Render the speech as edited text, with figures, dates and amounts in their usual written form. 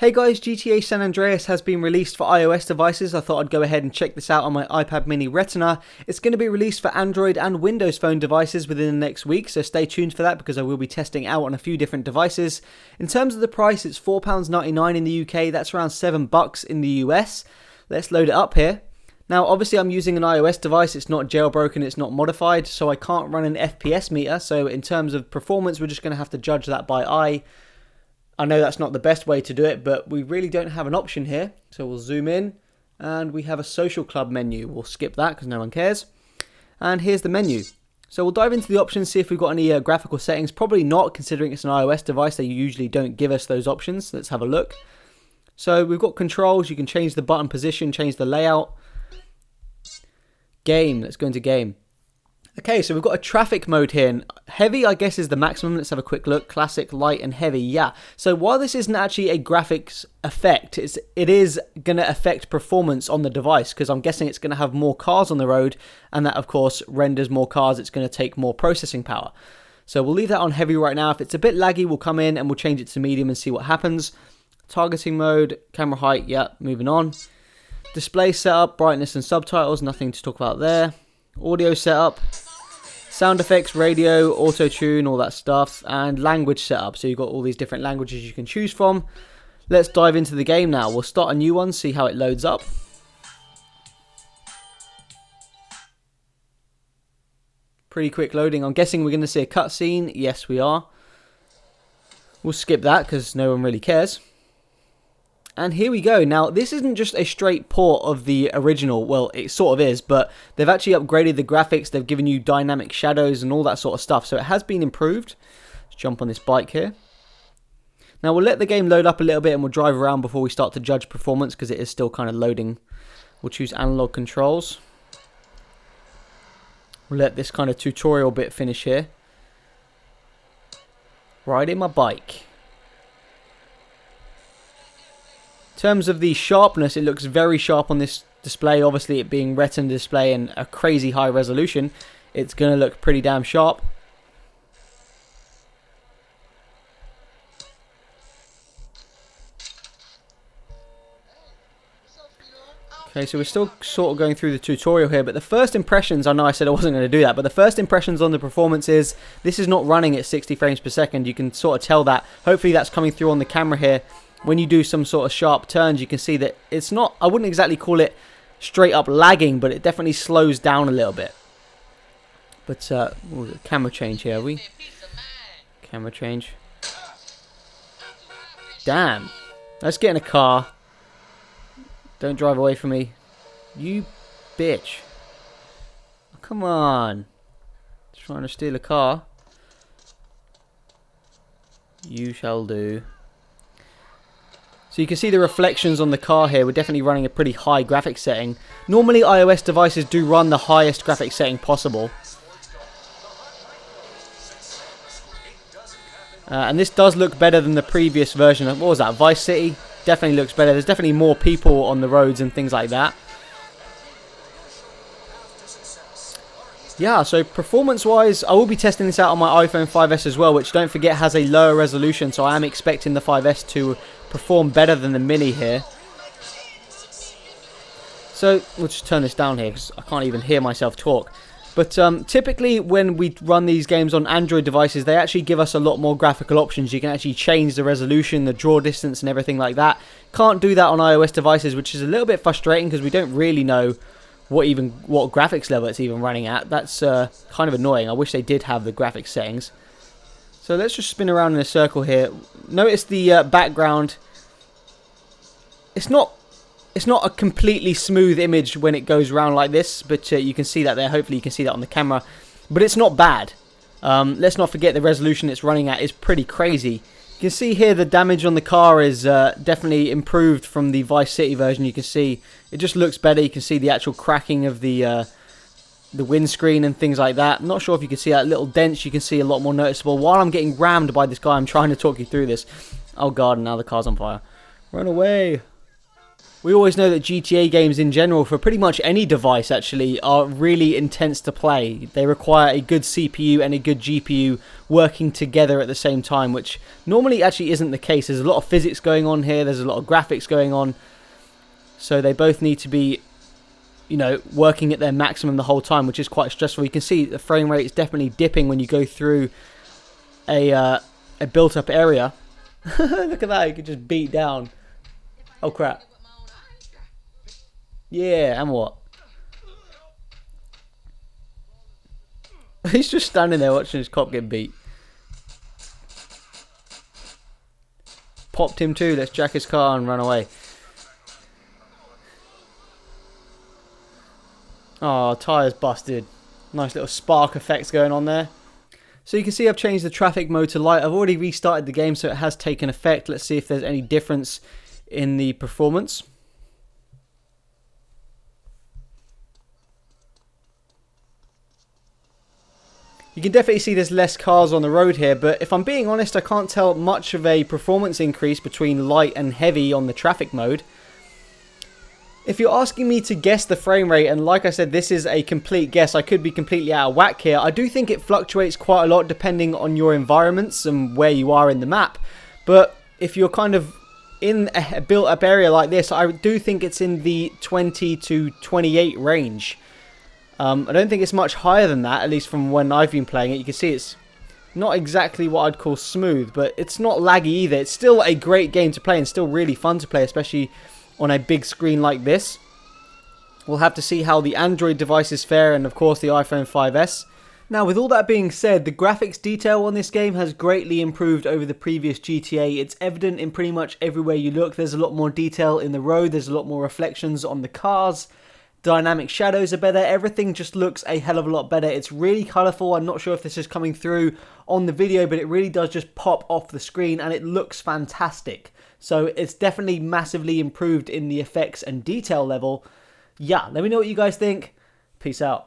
Hey guys, GTA San Andreas has been released for iOS devices. I thought I'd go ahead and check this out on my iPad mini Retina. It's going to be released for Android and Windows Phone devices within the next week, so stay tuned for that because I will be testing out on a few different devices. In terms of the price, it's £4.99 in the UK, that's around $7 in the US. Let's load it up here. Now obviously I'm using an iOS device, it's not jailbroken, it's not modified, so I can't run an FPS meter, so in terms of performance we're just going to have to judge that by eye. I know that's not the best way to do it, but we really don't have an option here. So we'll zoom in, and we have a social club menu. We'll skip that because no one cares. And here's the menu. So we'll dive into the options, see if we've got any graphical settings. Probably not, considering it's an iOS device. They usually don't give us those options. Let's have a look. So we've got controls. You can change the button position, change the layout. Game. Let's go into game. Okay, so we've got a traffic mode here. Heavy, I guess, is the maximum. Let's have a quick look. Classic, light, and heavy. Yeah. So while this isn't actually a graphics effect, it is going to affect performance on the device because I'm guessing it's going to have more cars on the road, and that, of course, renders more cars. It's going to take more processing power. So we'll leave that on heavy right now. If it's a bit laggy, we'll come in and we'll change it to medium and see what happens. Targeting mode, camera height. Yeah, moving on. Display setup, brightness and subtitles. Nothing to talk about there. Audio setup. Sound effects, radio, auto-tune, all that stuff, and language setup. So you've got all these different languages you can choose from. Let's dive into the game now. We'll start a new one, see how it loads up. Pretty quick loading. I'm guessing we're going to see a cutscene. Yes, we are. We'll skip that because no one really cares. And here we go. Now, this isn't just a straight port of the original. Well, it sort of is, but they've actually upgraded the graphics. They've given you dynamic shadows and all that sort of stuff. So it has been improved. Let's jump on this bike here. Now, we'll let the game load up a little bit and we'll drive around before we start to judge performance because it is still kind of loading. We'll choose analog controls. We'll let this kind of tutorial bit finish here. Riding my bike. In terms of the sharpness, it looks very sharp on this display. Obviously, it being Retina display and a crazy high resolution, it's going to look pretty damn sharp. Okay, so we're still sort of going through the tutorial here, but the first impressions, I know I said I wasn't going to do that, but the first impressions on the performance is this is not running at 60 frames per second. You can sort of tell that. Hopefully that's coming through on the camera here. When you do some sort of sharp turns, you can see that it's not, I wouldn't exactly call it straight up lagging, but it definitely slows down a little bit. But, camera change here, are we? Camera change. Damn. Let's get in a car. Don't drive away from me. You bitch. Oh, come on. Just trying to steal a car. You shall do. So you can see the reflections on the car here. We're definitely running a pretty high graphics setting. Normally iOS devices do run the highest graphics setting possible. And this does look better than the previous version of, what was that, Vice City? Definitely looks better. There's definitely more people on the roads and things like that. Yeah, so performance-wise, I will be testing this out on my iPhone 5S as well, which don't forget has a lower resolution, so I am expecting the 5S to perform better than the Mini here. So, we'll just turn this down here because I can't even hear myself talk. But typically when we run these games on Android devices, they actually give us a lot more graphical options. You can actually change the resolution, the draw distance and everything like that. Can't do that on iOS devices, which is a little bit frustrating because we don't really know what graphics level it's even running at. That's kind of annoying. I wish they did have the graphics settings. So let's just spin around in a circle here. Notice the background. It's not a completely smooth image when it goes around like this, but you can see that there. Hopefully you can see that on the camera. But it's not bad. Let's not forget the resolution it's running at is pretty crazy. You can see here the damage on the car is definitely improved from the Vice City version. You can see it just looks better. You can see the actual cracking of the windscreen and things like that. I'm not sure if you can see that little dents. You can see a lot more noticeable. While I'm getting rammed by this guy, I'm trying to talk you through this. Oh god, now the car's on fire. Run away. We always know that GTA games in general, for pretty much any device actually, are really intense to play. They require a good CPU and a good GPU working together at the same time, which normally actually isn't the case. There's a lot of physics going on here, there's a lot of graphics going on, so they both need to be, you know, working at their maximum the whole time, which is quite stressful. You can see the frame rate is definitely dipping when you go through a built-up area. Look at that, you could just beat down. Oh crap. Yeah, and what? He's just standing there watching his cop get beat. Popped him too. Let's jack his car and run away. Oh, tyres busted. Nice little spark effects going on there. So you can see I've changed the traffic mode to light. I've already restarted the game, so it has taken effect. Let's see if there's any difference in the performance. You can definitely see there's less cars on the road here, but if I'm being honest, I can't tell much of a performance increase between light and heavy on the traffic mode. If you're asking me to guess the frame rate, and like I said, this is a complete guess, I could be completely out of whack here. I do think it fluctuates quite a lot depending on your environments and where you are in the map. But if you're kind of in a built-up area like this, I do think it's in the 20 to 28 range. I don't think it's much higher than that, at least from when I've been playing it. You can see it's not exactly what I'd call smooth, but it's not laggy either. It's still a great game to play and still really fun to play, especially on a big screen like this. We'll have to see how the Android devices fare, and of course the iPhone 5S. Now, with all that being said, the graphics detail on this game has greatly improved over the previous GTA. It's evident in pretty much everywhere you look. There's a lot more detail in the road, there's a lot more reflections on the cars. Dynamic shadows are better. Everything just looks a hell of a lot better. It's really colourful. I'm not sure if this is coming through on the video, but it really does just pop off the screen and it looks fantastic. So it's definitely massively improved in the effects and detail level. Yeah, let me know what you guys think. Peace out.